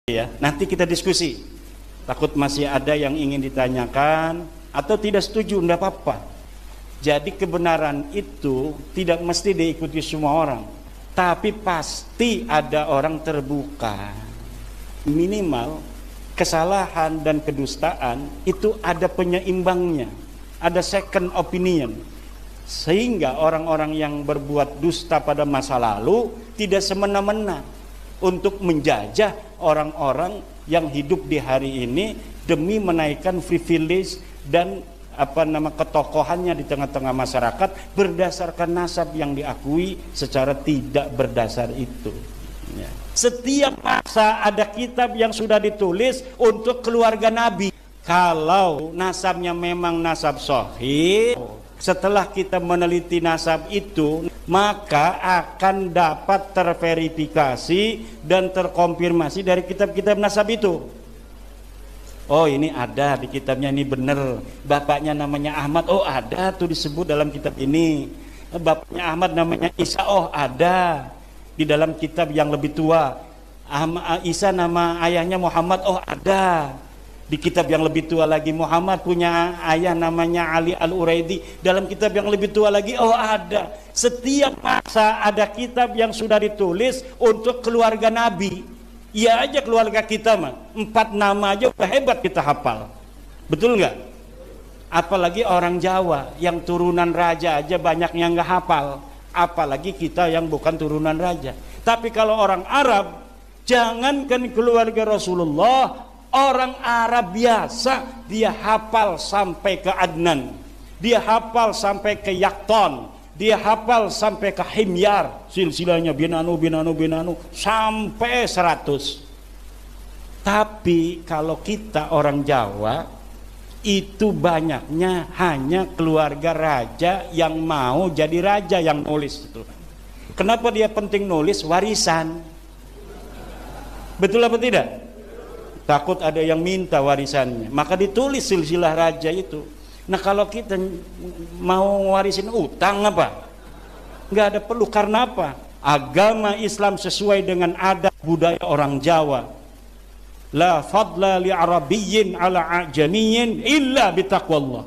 Ya, nanti kita diskusi. Takut masih ada yang ingin ditanyakan atau tidak setuju, enggak apa-apa. Jadi kebenaran itu tidak mesti diikuti semua orang, tapi pasti ada orang terbuka. Minimal kesalahan dan kedustaan itu ada penyeimbangnya, ada second opinion, sehingga orang-orang yang berbuat dusta pada masa lalu tidak semena-mena untuk menjajah orang-orang yang hidup di hari ini demi menaikkan privilege dan ketokohannya di tengah-tengah masyarakat berdasarkan nasab yang diakui secara tidak berdasar itu. Ya. Setiap masa ada kitab yang sudah ditulis untuk keluarga Nabi. Kalau nasabnya memang nasab sahih, setelah kita meneliti nasab itu, maka akan dapat terverifikasi dan terkonfirmasi dari kitab-kitab nasab itu. Oh, ini ada di kitabnya, ini benar. Bapaknya namanya Ahmad, oh ada tuh disebut dalam kitab ini. Bapaknya Ahmad namanya Isa, oh ada di dalam kitab yang lebih tua. Isa nama ayahnya Muhammad, oh ada di kitab yang lebih tua lagi. Muhammad punya ayah namanya Ali Al-Uraidi, dalam kitab yang lebih tua lagi, oh ada. Setiap masa ada kitab yang sudah ditulis untuk keluarga Nabi. Ya aja keluarga kita mah 4 nama aja udah hebat kita hafal, betul nggak? Apalagi orang Jawa yang turunan raja aja banyak yang nggak hafal, apalagi kita yang bukan turunan raja. Tapi kalau orang Arab, jangankan keluarga Rasulullah, orang Arab biasa dia hafal sampai ke Adnan, dia hafal sampai ke Yakton, dia hafal sampai ke Himyar, silsilahnya binanu sampai 100. Tapi kalau kita orang Jawa, itu banyaknya hanya keluarga raja yang mau jadi raja yang nulis itu. Kenapa dia penting nulis? Warisan. Betul apa tidak? Takut ada yang minta warisannya, maka ditulis silsilah raja itu. Nah kalau kita mau warisin utang apa? Nggak ada perlu. Karena apa? Agama Islam sesuai dengan adat budaya orang Jawa. La fadla li arabiyyin ala ajamiyyin illa bitaqwallah.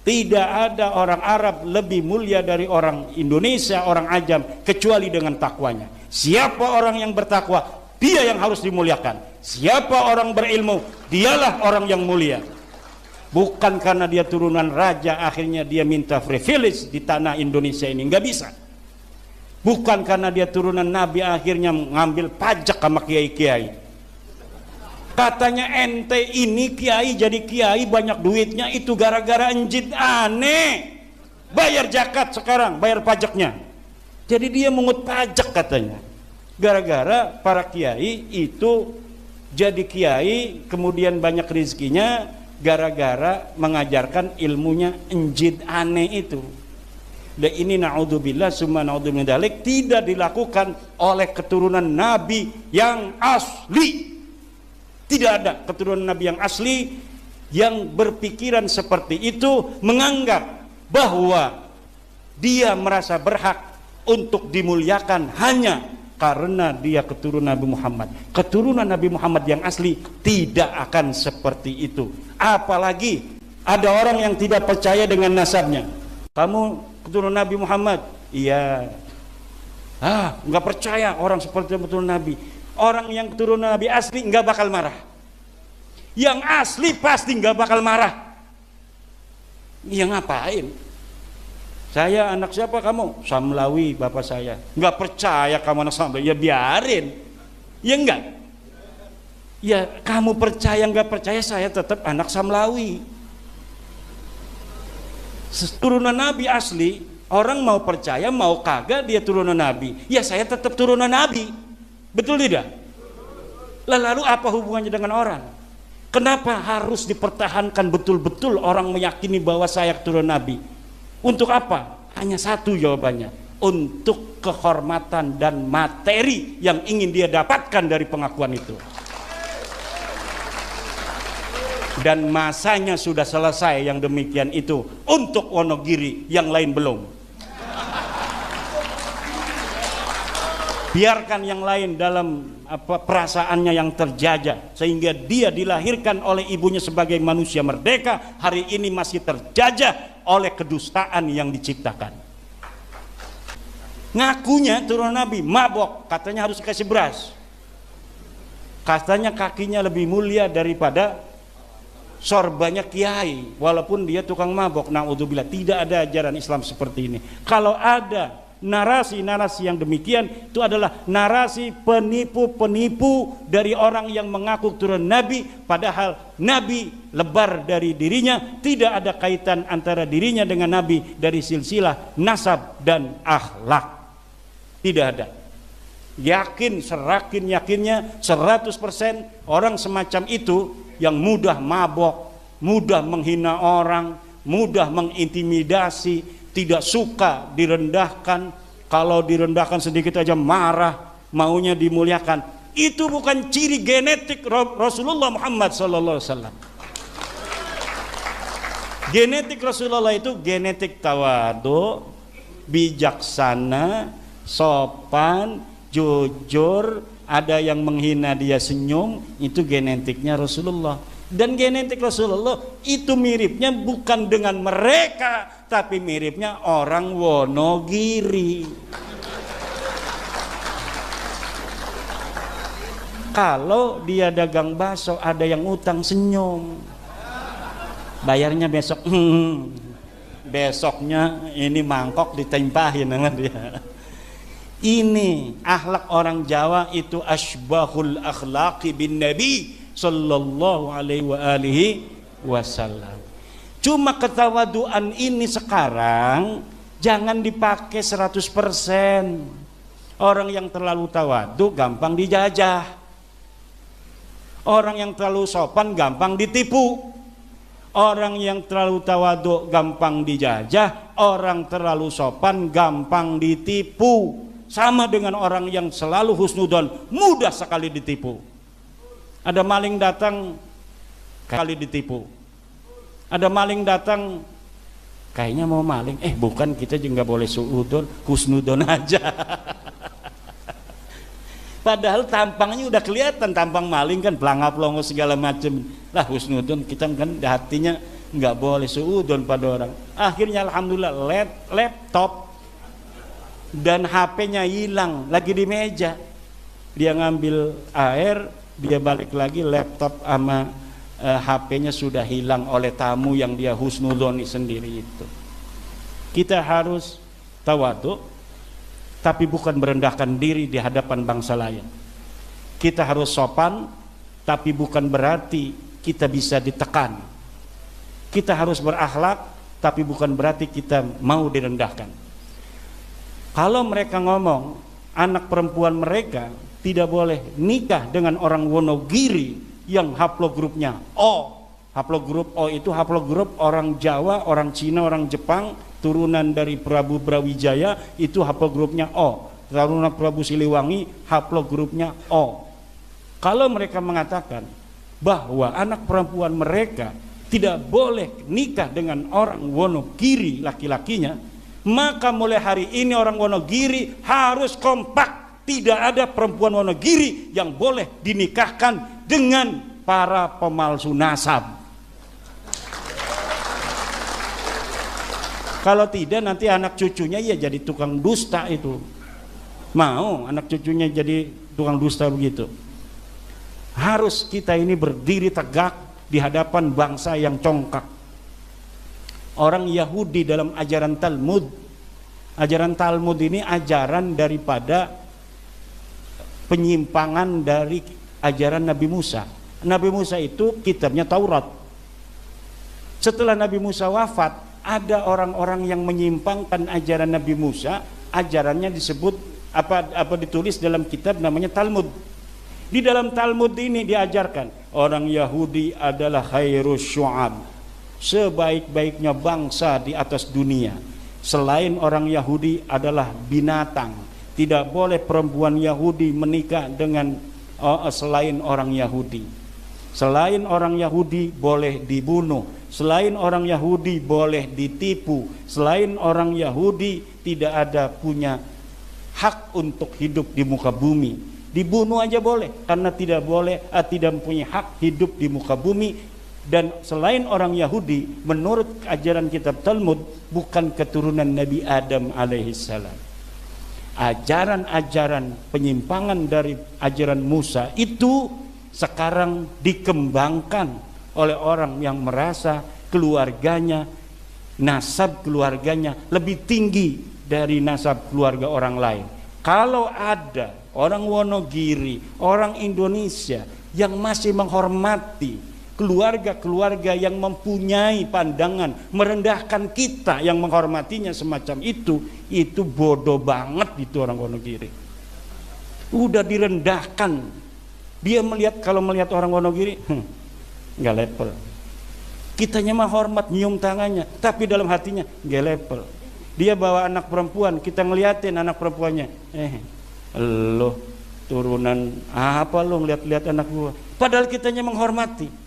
Tidak ada orang Arab lebih mulia dari orang Indonesia, orang Ajam, kecuali dengan takwanya. Siapa orang yang bertakwa, dia yang harus dimuliakan. Siapa orang berilmu, dialah orang yang mulia. Bukan karena dia turunan raja akhirnya dia minta privilege di tanah Indonesia ini, nggak bisa. Bukan karena dia turunan Nabi akhirnya mengambil pajak sama kiai-kiai. Katanya ente ini kiai jadi kiai banyak duitnya, itu gara-gara enjit aneh. Bayar zakat sekarang, bayar pajaknya. Jadi dia mengut pajak katanya. Gara-gara para kiai itu jadi kiai kemudian banyak rezekinya, gara-gara mengajarkan ilmunya enjid aneh itu. Dan ini na'udzubillah summa na'udzubillah dalik, tidak dilakukan oleh keturunan Nabi yang asli. Tidak ada keturunan Nabi yang asli yang berpikiran seperti itu, menganggap bahwa dia merasa berhak untuk dimuliakan hanya karena dia keturunan Nabi Muhammad. Keturunan Nabi Muhammad yang asli tidak akan seperti itu. Apalagi ada orang yang tidak percaya dengan nasabnya. Kamu keturunan Nabi Muhammad? Iya. Nggak percaya orang seperti keturunan Nabi. Orang yang keturunan Nabi asli nggak bakal marah. Yang asli pasti nggak bakal marah. Ya ngapain? Saya anak siapa kamu? Samlawi bapak saya. Nggak percaya kamu anak Samlawi, ya biarin. Ya enggak? Ya kamu percaya nggak percaya, saya tetap anak Samlawi. Turunan Nabi asli, orang mau percaya mau kagak dia turunan Nabi, ya saya tetap turunan Nabi. Betul tidak? Lalu apa hubungannya dengan orang? Kenapa harus dipertahankan betul-betul orang meyakini bahwa saya keturunan Nabi? Untuk apa? Hanya satu jawabannya, untuk kehormatan dan materi yang ingin dia dapatkan dari pengakuan itu. Dan masanya sudah selesai yang demikian itu untuk Wonogiri, yang lain belum. Biarkan yang lain dalam perasaannya yang terjajah, sehingga dia dilahirkan oleh ibunya sebagai manusia merdeka, hari ini masih terjajah oleh kedustaan yang diciptakan. Ngakunya turun Nabi, mabok, katanya harus kasih beras, katanya kakinya lebih mulia daripada sorbannya kiai, walaupun dia tukang mabok. Naudzubillah, tidak ada ajaran Islam seperti ini. Kalau ada narasi-narasi yang demikian, itu adalah narasi penipu-penipu dari orang yang mengaku turun Nabi, padahal Nabi lebar dari dirinya, tidak ada kaitan antara dirinya dengan Nabi dari silsilah nasab dan akhlak, tidak ada. Yakin, serakin yakinnya 100% orang semacam itu yang mudah mabok, mudah menghina orang, mudah mengintimidasi, tidak suka direndahkan, kalau direndahkan sedikit aja marah, maunya dimuliakan. Itu bukan ciri genetik Rasulullah Muhammad SAW. Genetik Rasulullah itu genetik tawadu, bijaksana, sopan, jujur. Ada yang menghina dia senyum, itu genetiknya Rasulullah. Dan genetik Rasulullah itu miripnya bukan dengan mereka, tapi miripnya orang Wonogiri. Kalau dia dagang bakso, ada yang utang senyum, bayarnya besok. Besoknya ini mangkok ditempahin sama dia. Ini akhlak orang Jawa, itu asbahul akhlaqi bin Nabi sallallahu alaihi wasallam. Cuma ketawaduan ini sekarang jangan dipakai 100%. Orang yang terlalu tawadu gampang dijajah. Orang yang terlalu sopan gampang ditipu. Orang yang terlalu tawadu gampang dijajah. Orang terlalu sopan gampang ditipu. Sama dengan orang yang selalu husnudon, mudah sekali ditipu. Ada maling datang, kali ditipu. Ada maling datang, kayaknya mau maling, bukan, kita juga nggak boleh suudon, husnudon aja. Padahal tampangnya udah kelihatan, tampang maling kan, pelangap-pelongo segala macam. Lah husnudon, kita kan hatinya nggak boleh suudon pada orang. Akhirnya alhamdulillah laptop dan HP-nya hilang, lagi di meja. Dia ngambil air, dia balik lagi, laptop sama HP-nya sudah hilang oleh tamu yang dia husnudoni sendiri itu. Kita harus tawadu, tapi bukan merendahkan diri di hadapan bangsa lain. Kita harus sopan, tapi bukan berarti kita bisa ditekan. Kita harus berakhlak, tapi bukan berarti kita mau direndahkan. Kalau mereka ngomong anak perempuan mereka tidak boleh nikah dengan orang Wonogiri yang haplogrupnya O. Haplogrup O itu haplogrup orang Jawa, orang Cina, orang Jepang, turunan dari Prabu Brawijaya, itu haplogrupnya O. Turunan Prabu Siliwangi, haplogrupnya O. Kalau mereka mengatakan bahwa anak perempuan mereka tidak boleh nikah dengan orang Wonogiri laki-lakinya, maka mulai hari ini orang Wonogiri harus kompak. Tidak ada perempuan Wonogiri yang boleh dinikahkan dengan para pemalsu nasab. Kalau tidak, nanti anak cucunya ya jadi tukang dusta itu. Mau anak cucunya jadi tukang dusta begitu? Harus kita ini berdiri tegak di hadapan bangsa yang congkak. Orang Yahudi dalam ajaran Talmud. Ajaran Talmud ini ajaran daripada penyimpangan dari ajaran Nabi Musa. Nabi Musa itu kitabnya Taurat. Setelah Nabi Musa wafat, ada orang-orang yang menyimpangkan ajaran Nabi Musa. Ajarannya disebut apa ditulis dalam kitab namanya Talmud. Di dalam Talmud ini diajarkan orang Yahudi adalah khairus syu'ab, sebaik-baiknya bangsa di atas dunia. Selain orang Yahudi adalah binatang. Tidak boleh perempuan Yahudi menikah dengan selain orang Yahudi. Selain orang Yahudi boleh dibunuh. Selain orang Yahudi boleh ditipu. Selain orang Yahudi tidak ada punya hak untuk hidup di muka bumi. Dibunuh aja boleh, karena tidak mempunyai hak hidup di muka bumi. Dan selain orang Yahudi, menurut ajaran kitab Talmud, bukan keturunan Nabi Adam alaihissalam. Ajaran-ajaran penyimpangan dari ajaran Musa itu sekarang dikembangkan oleh orang yang merasa keluarganya, nasab keluarganya lebih tinggi dari nasab keluarga orang lain. Kalau ada orang Wonogiri, orang Indonesia yang masih menghormati keluarga-keluarga yang mempunyai pandangan merendahkan kita yang menghormatinya semacam itu bodoh banget itu orang Wonogiri. Udah direndahkan. Dia kalau melihat orang Wonogiri, nggak level. Kitanya mah hormat, nyium tangannya, tapi dalam hatinya nggak level. Dia bawa anak perempuan, kita ngeliatin anak perempuannya, lo turunan apa lo ngeliat-liat anak gua, padahal kitanya menghormati.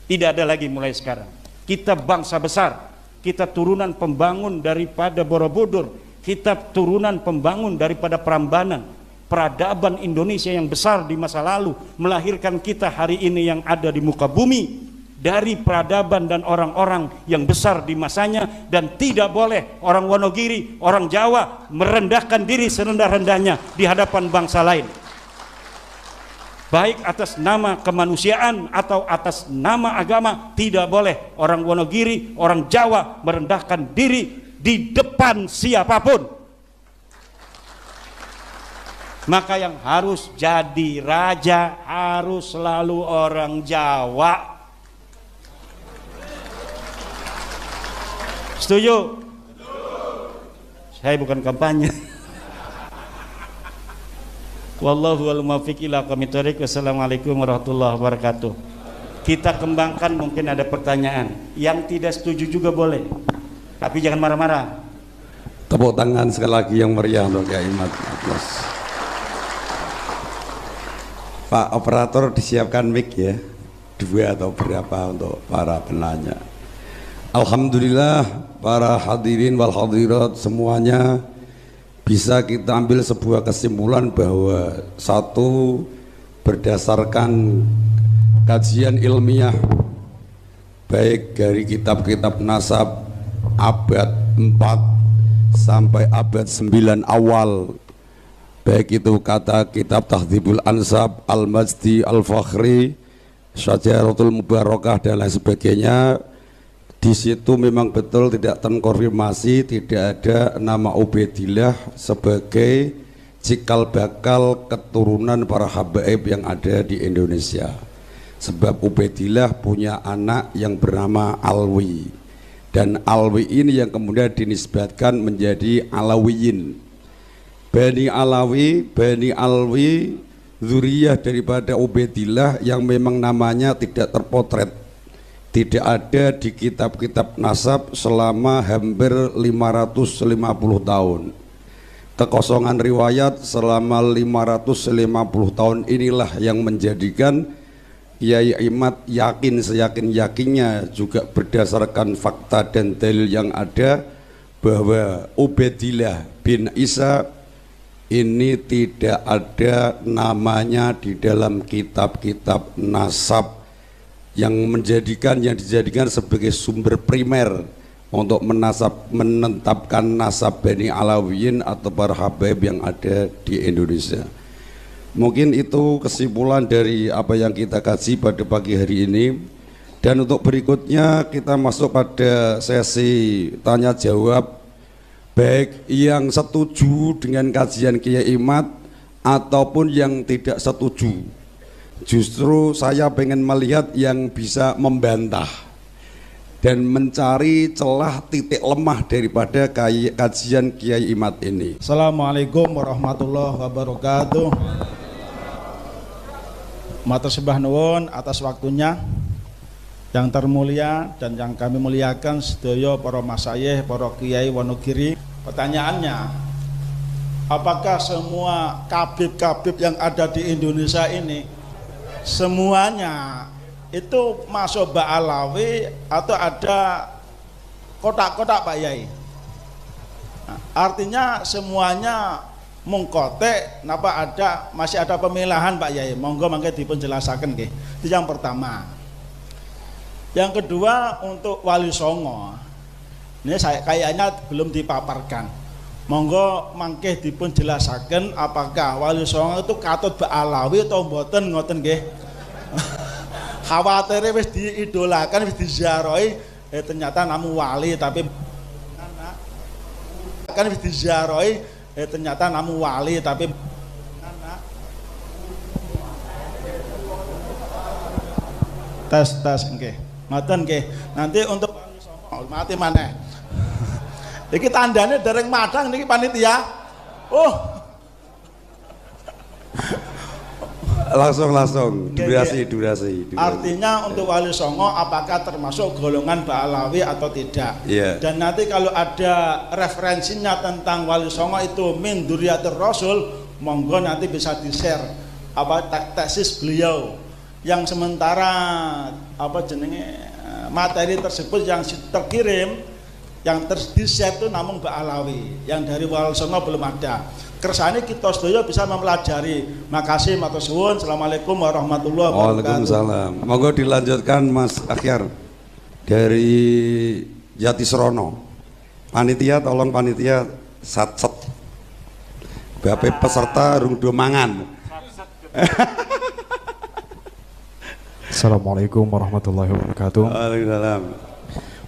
Tidak ada lagi mulai sekarang. Kita bangsa besar, kita turunan pembangun daripada Borobudur, kita turunan pembangun daripada Prambanan. Peradaban Indonesia yang besar di masa lalu melahirkan kita hari ini yang ada di muka bumi dari peradaban dan orang-orang yang besar di masanya. Dan tidak boleh orang Wonogiri, orang Jawa merendahkan diri serendah-rendahnya di hadapan bangsa lain, baik atas nama kemanusiaan atau atas nama agama. Tidak boleh orang Wonogiri, orang Jawa merendahkan diri di depan siapapun. Maka yang harus jadi raja harus selalu orang Jawa. Setuju? Saya bukan kampanye. Wallahu wal muwaffiq ila aqwamit thoriq. Wassalamualaikum warahmatullahi wabarakatuh. Kita kembangkan, mungkin ada pertanyaan. Yang tidak setuju juga boleh, tapi jangan marah-marah. Tepuk tangan sekali lagi yang meriah untuk Kiai Imad. Pak operator, disiapkan mic ya, 2 atau berapa untuk para penanya. Alhamdulillah para hadirin wal hadirat semuanya, bisa kita ambil sebuah kesimpulan bahwa satu, berdasarkan kajian ilmiah baik dari kitab-kitab nasab abad 4 sampai abad 9 awal, baik itu kata kitab Tahdhibul Ansab, Al-Majdi, Al-Fakhri, Syajaratul Mubarakah dan lain sebagainya, di situ memang betul tidak terkonfirmasi, tidak ada nama Ubaidillah sebagai cikal bakal keturunan para habaib yang ada di Indonesia. Sebab Ubaidillah punya anak yang bernama Alwi, dan Alwi ini yang kemudian dinisbatkan menjadi Alawiyin. Bani Alwi zuriyah daripada Ubaidillah yang memang namanya tidak terpotret, tidak ada di kitab-kitab nasab selama hampir 550 tahun. Kekosongan riwayat selama 550 tahun inilah yang menjadikan Kiai Imad yakin seyakin-yakinnya, juga berdasarkan fakta dan dalil yang ada, bahwa Ubaidillah bin Isa ini tidak ada namanya di dalam kitab-kitab nasab yang dijadikan sebagai sumber primer untuk menetapkan nasab Bani Alawiyin atau para habaib yang ada di Indonesia. Mungkin itu kesimpulan dari apa yang kita kaji pada pagi hari ini. Dan untuk berikutnya kita masuk pada sesi tanya jawab, baik yang setuju dengan kajian Kiai Imad ataupun yang tidak setuju. Justru saya pengen melihat yang bisa membantah dan mencari celah titik lemah daripada kajian Kiai Imad ini. Assalamualaikum warahmatullahi wabarakatuh. Matur sembah nuwun atas waktunya yang termulia dan yang kami muliakan sedaya para masyayikh, para kiai Wonogiri. Pertanyaannya, apakah semua kabib-kabib yang ada di Indonesia ini semuanya itu masuk Ba'alawi atau ada kotak-kotak Pak Yai? Nah, artinya semuanya mungkote napa masih ada pemilahan Pak Yai, monggo mangke dipun jelasaken nggih. Itu yang pertama. Yang kedua untuk Wali Songo, ini saya kayaknya belum dipaparkan, monggo mangke dipun jelasaken apakah Wali Songo itu katut Alawi atau mboten ngoten nggih. Khawatirnya wis diidolakan, wis diziarahi, ternyata namu wali tapi kan wis diziarahi, ternyata namu wali tapi tes nggih. Ngoten nggih. Nanti untuk mati maneh. Iki tandane dereng madang niki panitia. Langsung durasi. Artinya untuk Wali Songo apakah termasuk golongan Ba'alawi atau tidak? Dan nanti kalau ada referensinya tentang Wali Songo itu min dzurriyyatir Rasul, monggo nanti bisa di-share tesis beliau yang sementara materi tersebut yang terkirim yang di-share itu namun Ba'alawi, yang dari Wali Songo belum ada. Kersane kita sedaya bisa mempelajari. Makasih matur suwun. Assalamualaikum warahmatullahi wabarakatuh. Waalaikumsalam. Monggo dilanjutkan Mas Akhyar dari Jatisrono. Panitia tolong panitia satset. Bape peserta rung do mangan. Assalamualaikum warahmatullahi wabarakatuh. Waalaikumsalam.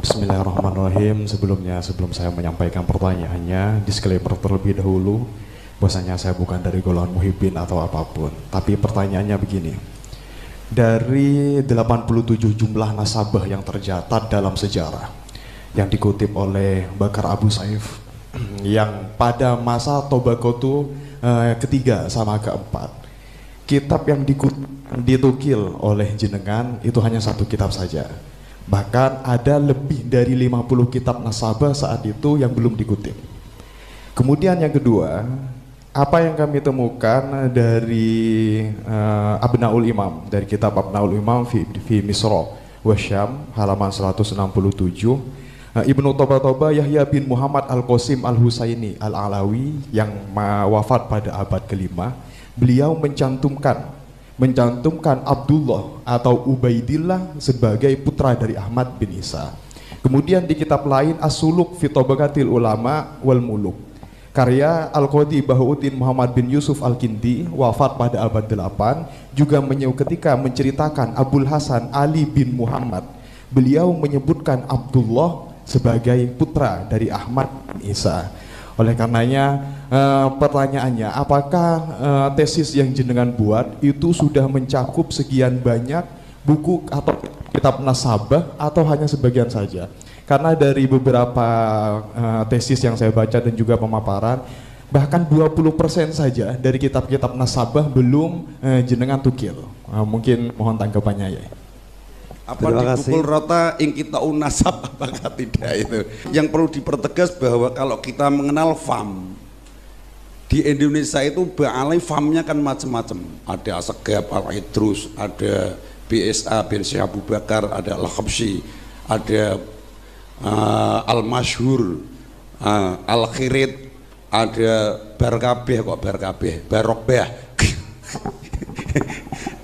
Bismillahirrahmanirrahim. Sebelum saya menyampaikan pertanyaannya, disclaimer terlebih dahulu bahwasanya saya bukan dari golongan muhibbin atau apapun. Tapi pertanyaannya begini. Dari 87 jumlah nasabah yang tercatat dalam sejarah yang dikutip oleh Bakar Abu Saif yang pada masa Tobakotu ketiga sama keempat, kitab yang ditukil oleh jenengan itu hanya satu kitab saja. Bahkan ada lebih dari 50 kitab nasabah saat itu yang belum dikutip. Kemudian yang kedua, apa yang kami temukan dari Abnaul Imam, dari kitab Abnaul Imam fi Misra wa Syam halaman 167, Ibnu Toba Yahya bin Muhammad Al-Qasim Al-Husaini Al-Alawi yang wafat pada abad ke-5, beliau mencantumkan Abdullah atau Ubaidillah sebagai putra dari Ahmad bin Isa. Kemudian di kitab lain As-Suluk fi Tabaqatil Ulama wal Muluk, karya Al-Qadhi Bahauddin Muhammad bin Yusuf Al-Kindi, wafat pada abad 8, juga ketika menceritakan Abul Hasan Ali bin Muhammad, beliau menyebutkan Abdullah sebagai putra dari Ahmad bin Isa. Oleh karenanya pertanyaannya, apakah tesis yang jenengan buat itu sudah mencakup sekian banyak buku atau kitab nasabah atau hanya sebagian saja? Karena dari beberapa tesis yang saya baca dan juga pemaparan, bahkan 20% saja dari kitab-kitab nasabah belum jenengan tukil. Mungkin mohon tanggapannya ya. Apa dipukul rata ing kita unasab apakah tidak itu? Yang perlu dipertegas bahwa kalau kita mengenal FAM di Indonesia itu Ba'alai FAM-nya kan macam-macam. Ada Asegab, Al-Idrus, ada BSA bin Syekh Abu Bakar, ada Al-Khabsyi, ada Al-Masyhur, Al-Khirid, ada Barkabeh, Barokbeh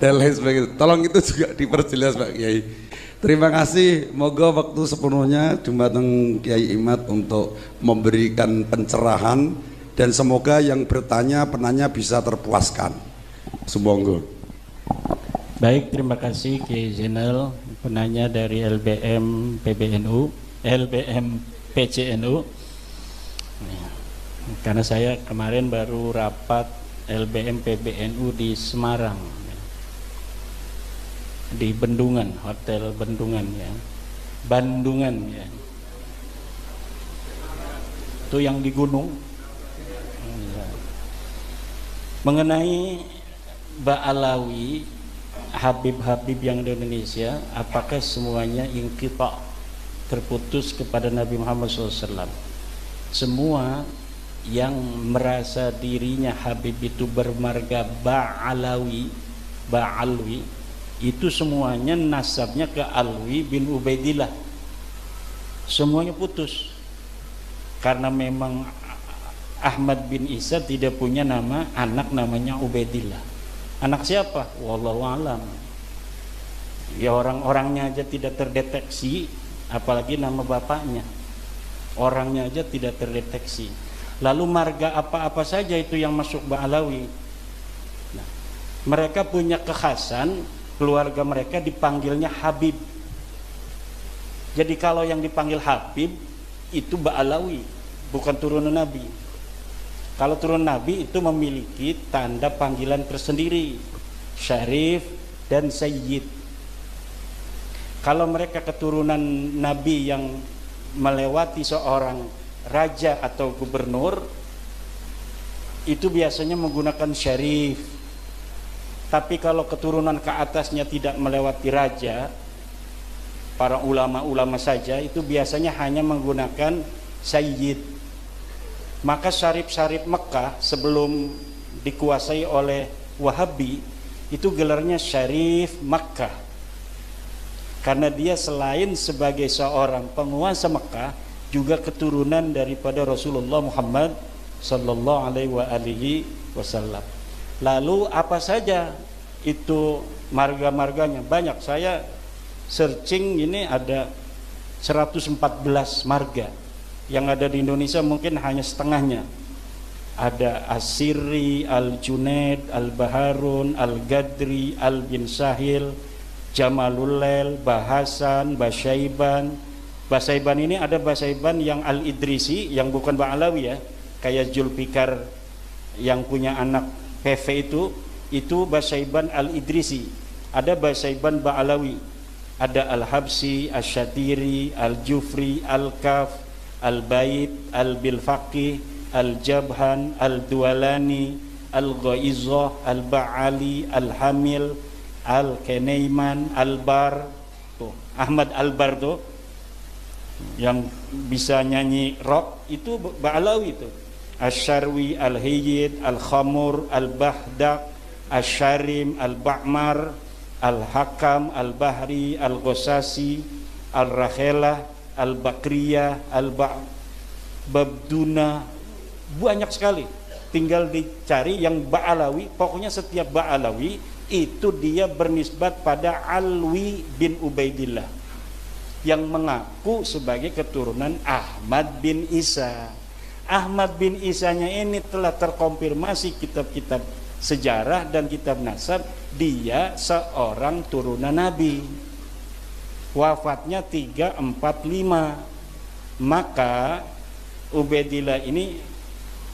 dan lain sebagainya. Tolong itu juga diperjelas Pak Kiai. Terima kasih, moga waktu sepenuhnya dumateng Kiai Imad untuk memberikan pencerahan dan semoga yang bertanya penanya bisa terpuaskan. Sumonggo. Baik, terima kasih Kiai Zainal, penanya dari LBM PCNU. Karena saya kemarin baru rapat LBM PBNU di Semarang, di Bendungan, Hotel Bendungan ya, Bandungan ya, itu yang di gunung ya. Mengenai Ba'alawi, Habib-habib yang di Indonesia, apakah semuanya inqita, terputus kepada Nabi Muhammad SAW? Semua yang merasa dirinya Habib itu bermarga Ba'alwi, itu semuanya nasabnya ke Alwi bin Ubaidillah, semuanya putus. Karena memang Ahmad bin Isa tidak punya nama anak namanya Ubaidillah. Anak siapa? Wallahu alam. Ya orang-orangnya aja tidak terdeteksi, apalagi nama bapaknya. Orangnya aja tidak terdeteksi. Lalu marga apa-apa saja itu yang masuk Ba'alawi. Nah, mereka punya kekhasan, keluarga mereka dipanggilnya Habib. Jadi kalau yang dipanggil Habib itu Ba'alawi, bukan turunan Nabi. Kalau turunan Nabi itu memiliki tanda panggilan tersendiri, Syarif dan Sayyid. Kalau mereka keturunan Nabi yang melewati seorang raja atau gubernur, itu biasanya menggunakan Syarif. Tapi kalau keturunan ke atasnya tidak melewati raja, para ulama-ulama saja, itu biasanya hanya menggunakan Sayyid. Maka syarif-syarif Mekah sebelum dikuasai oleh Wahabi itu gelarnya Syarif Makkah, karena dia selain sebagai seorang penguasa Mekah juga keturunan daripada Rasulullah Muhammad sallallahu alaihi wasallam. Lalu apa saja itu marga-marganya? Banyak, saya searching ini ada 114 marga. Yang ada di Indonesia mungkin hanya setengahnya. Ada Asiri, Al-Junaid, Al-Baharun, Al-Gadri, Al-Bin Sahil, Jamalulail, Bahasan, Basaiban. Basaiban ini ada Basaiban yang Al-Idrisi, yang bukan Ba'alawi ya, kayak Zulfikar yang punya anak PV itu Basaiban Al-Idrisi. Ada Basaiban Ba'alawi, ada Al-Habsi, Al-Syatiri, Al-Jufri, Al-Kaf, Al-Bait, Al-Bilfaqih, Al-Jabhan, Al-Dualani, Al-Ghaizah, Al-Ba'ali, Al-Hamil, Al-Kenaiman, Al-Bar. Tuh, Ahmad Al-Bar tuh yang bisa nyanyi rock itu Ba'alawi itu. Asy-Syarwi, Al-Hayyid, Al-Khamur, Al-Bahdak, Asy-Syarim, Al-Ba'mar, Al-Hakam, Al-Bahri, Al-Ghosasi, Al-Rakhelah, Al-Bakriyah, Al-Babduna, banyak sekali. Tinggal dicari yang Ba'alawi. Pokoknya setiap Ba'alawi itu dia bernisbat pada Alwi bin Ubaidillah yang mengaku sebagai keturunan Ahmad bin Isa. Ahmad bin Isanya ini telah terkonfirmasi kitab-kitab sejarah dan kitab nasab, dia seorang turunan Nabi. Wafatnya 345. Maka Ubaidillah ini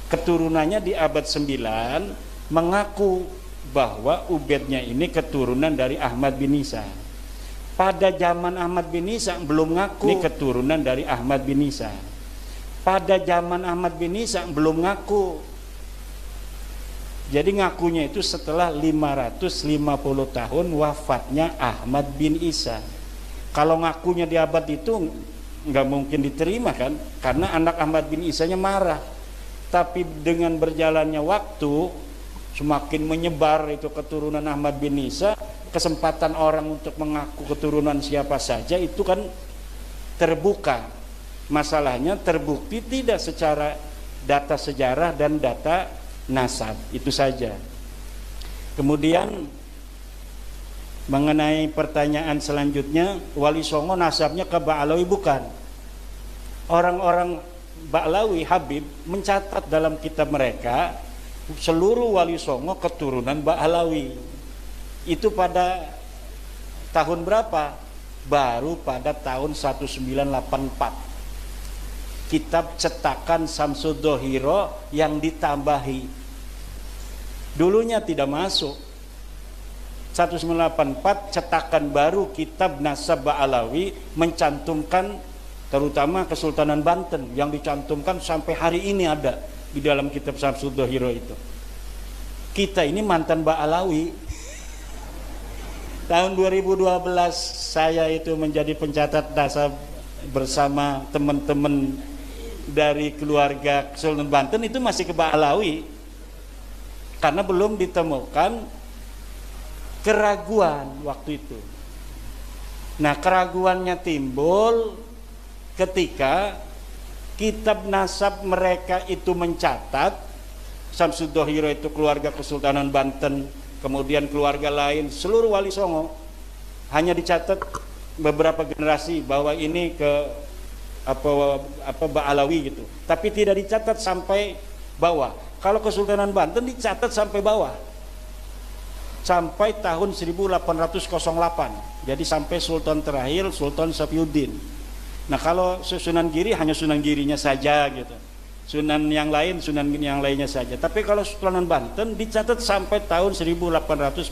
keturunannya di abad 9 mengaku bahwa Ubaidnya ini keturunan dari Ahmad bin Isa. Pada zaman Ahmad bin Isa belum ngaku ini keturunan dari Ahmad bin Isa. Pada zaman Ahmad bin Isa belum ngaku. Jadi ngakunya itu setelah 550 tahun wafatnya Ahmad bin Isa. Kalau ngakunya di abad itu nggak mungkin diterima kan, karena anak Ahmad bin Isanya marah. Tapi dengan berjalannya waktu, semakin menyebar itu keturunan Ahmad bin Isa, kesempatan orang untuk mengaku keturunan siapa saja itu kan terbuka. Masalahnya terbukti tidak secara data sejarah dan data nasab, itu saja. Kemudian mengenai pertanyaan selanjutnya, Wali Songo nasabnya ke Ba'alawi bukan. Orang-orang Ba'alawi Habib mencatat dalam kitab mereka seluruh Wali Songo keturunan Ba'alawi. Itu pada tahun berapa? Baru pada tahun 1984. Kitab cetakan Samsud Dohiro yang ditambahi. Dulunya tidak masuk. 1984 cetakan baru kitab Nasab Ba'alawi mencantumkan terutama Kesultanan Banten yang dicantumkan sampai hari ini ada di dalam kitab Samsud Dohiro itu. Kita ini mantan Ba'alawi. Tahun 2012 saya itu menjadi pencatat nasab bersama teman-teman dari keluarga Kesultanan Banten itu masih ke Ba'alawi karena belum ditemukan keraguan waktu itu. Nah, keraguannya timbul ketika kitab nasab mereka itu mencatat Samsuddohiro itu keluarga Kesultanan Banten, kemudian keluarga lain, seluruh Wali Songo hanya dicatat beberapa generasi bahwa ini ke Ba'alawi gitu, tapi tidak dicatat sampai bawah. Kalau Kesultanan Banten dicatat sampai bawah, sampai tahun 1808. Jadi sampai Sultan terakhir Sultan Safiuddin. Nah kalau Sunan Giri hanya Sunan Girinya saja gitu, Sunan yang lainnya saja. Tapi kalau Sultanan Banten dicatat sampai tahun 1808,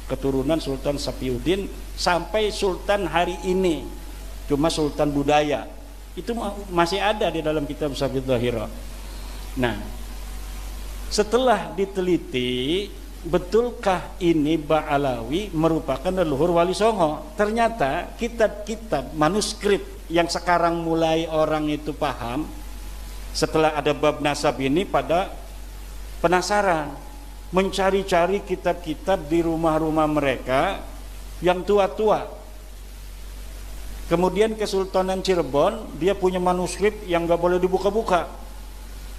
keturunan Sultan Safiuddin sampai Sultan hari ini, cuma Sultan budaya itu masih ada di dalam kitab Samsuddohiro. Nah, setelah diteliti, betulkah ini Ba'alawi merupakan leluhur Wali Songo? Ternyata kitab-kitab manuskrip yang sekarang mulai orang itu paham setelah ada bab nasab ini pada penasaran, mencari-cari kitab-kitab di rumah-rumah mereka yang tua-tua. Kemudian Kesultanan Cirebon dia punya manuskrip yang gak boleh dibuka-buka,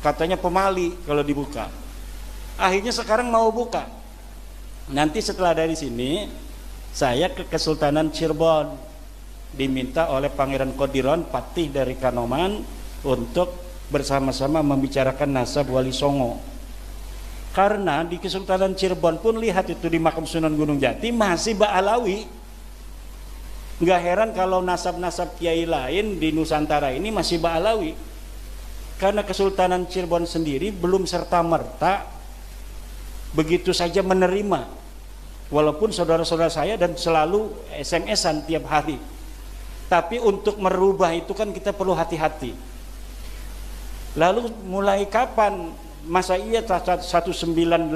katanya pemali kalau dibuka. Akhirnya sekarang mau buka. Nanti setelah dari sini saya ke Kesultanan Cirebon, diminta oleh Pangeran Kodiron Patih dari Kanoman untuk bersama-sama membicarakan nasab Wali Songo. Karena di Kesultanan Cirebon pun lihat itu di makam Sunan Gunung Jati masih Ba'alawi. Nggak heran kalau nasab-nasab kiai lain di Nusantara ini masih Ba'alawi. Karena Kesultanan Cirebon sendiri belum serta-merta begitu saja menerima, walaupun saudara-saudara saya dan selalu SMS-an tiap hari. Tapi untuk merubah itu kan kita perlu hati-hati. Lalu mulai kapan? Masa iya 1984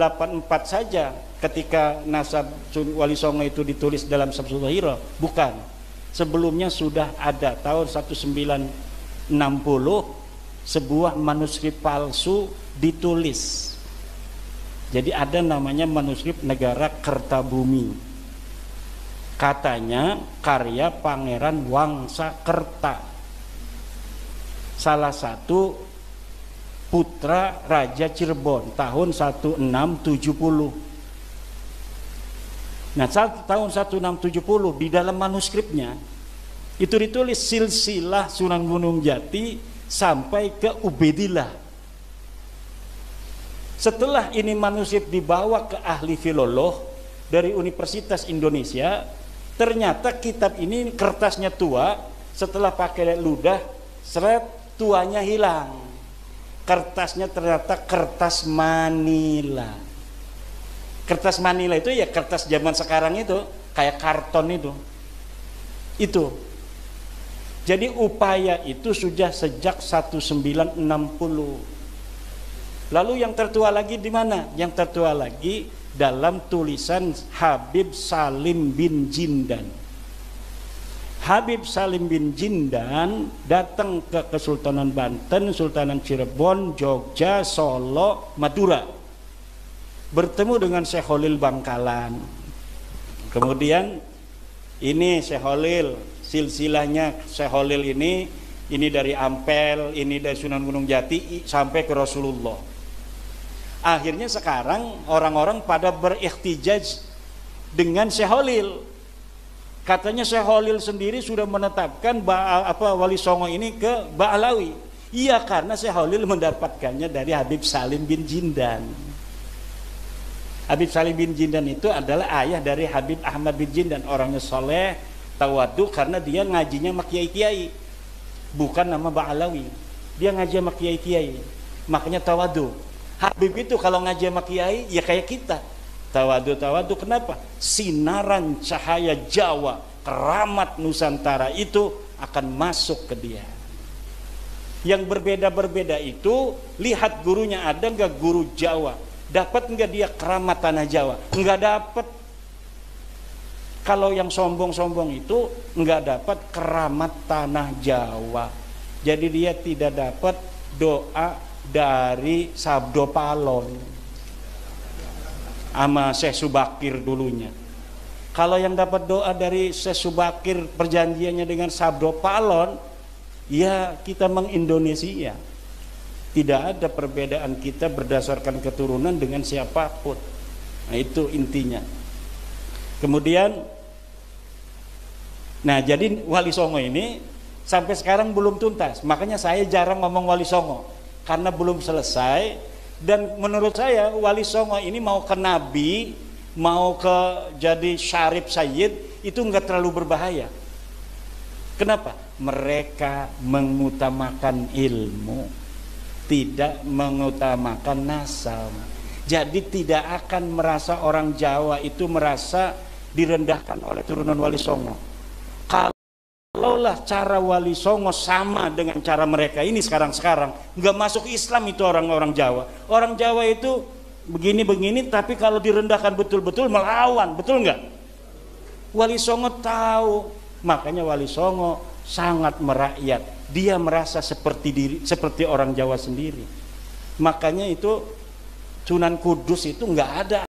saja ketika nasab Wali Songo itu ditulis dalam Samsuddohiro? Bukan. Sebelumnya sudah ada tahun 1960 sebuah manuskrip palsu ditulis. Jadi ada namanya manuskrip Negara Kertabumi. Katanya karya Pangeran Wangsakerta, salah satu putra Raja Cirebon tahun 1670. Nah, tahun 1670 di dalam manuskripnya itu ditulis silsilah Sunan Gunung Jati sampai ke Ubedillah. Setelah ini manuskrip dibawa ke ahli filolog dari Universitas Indonesia, ternyata kitab ini kertasnya tua, setelah pakai ludah, seret tuanya hilang. Kertasnya ternyata kertas Manila. Kertas Manila itu ya kertas zaman sekarang itu, kayak karton itu. Itu. Jadi upaya itu sudah sejak 1960. Lalu yang tertua lagi di mana? Yang tertua lagi dalam tulisan Habib Salim bin Jindan. Habib Salim bin Jindan datang ke Kesultanan Banten, Sultanan Cirebon, Jogja, Solo, Madura. Bertemu dengan Syekh Holil Bangkalan. Kemudian ini Syekh Holil, silsilahnya Syekh Holil ini dari Ampel, ini dari Sunan Gunung Jati sampai ke Rasulullah. Akhirnya sekarang orang-orang pada berihtijaj dengan Syekh Holil. Katanya Syekh Holil sendiri sudah menetapkan Wali Songo ini ke Ba'alawi. Iya, karena Syekh Holil mendapatkannya dari Habib Salim bin Jindan. Habib Salim bin Jindan itu adalah ayah dari Habib Ahmad bin Jindan, orangnya soleh, tawadu, karena dia ngajinya sama kiai-kiai, bukan nama Ba'alawi. Dia ngaji sama kiai-kiai, makanya tawadu. Habib itu kalau ngaji sama kiai ya kayak kita, tawadu. Kenapa? Sinaran cahaya Jawa, keramat Nusantara itu akan masuk ke dia. Yang berbeda-berbeda itu, lihat gurunya ada nggak guru Jawa, dapat nggak dia keramat tanah Jawa? Nggak dapat. Kalau yang sombong-sombong itu nggak dapat keramat tanah Jawa, jadi dia tidak dapat doa dari Sabdo Palon sama Syekh Subakir dulunya. Kalau yang dapat doa dari Syekh Subakir, perjanjiannya dengan Sabdo Palon, Ya kita mengindonesia. Tidak ada perbedaan kita berdasarkan keturunan dengan siapapun. Nah itu intinya. Kemudian, nah jadi Wali Songo ini sampai sekarang belum tuntas. Makanya saya jarang ngomong Wali Songo karena belum selesai. Dan menurut saya Wali Songo ini mau ke Nabi, mau ke jadi Syarif Sayyid itu enggak terlalu berbahaya. Kenapa? Mereka mengutamakan ilmu, tidak mengutamakan nasab. Jadi tidak akan merasa orang Jawa itu merasa direndahkan oleh turunan Wali Songo. Kalaulah cara Wali Songo sama dengan cara mereka ini sekarang nggak masuk Islam itu orang-orang Jawa. Orang Jawa itu begini-begini, tapi kalau direndahkan betul-betul melawan, betul nggak? Wali Songo tahu, makanya Wali Songo sangat merakyat. Dia merasa seperti orang Jawa sendiri. Makanya itu Sunan Kudus itu nggak ada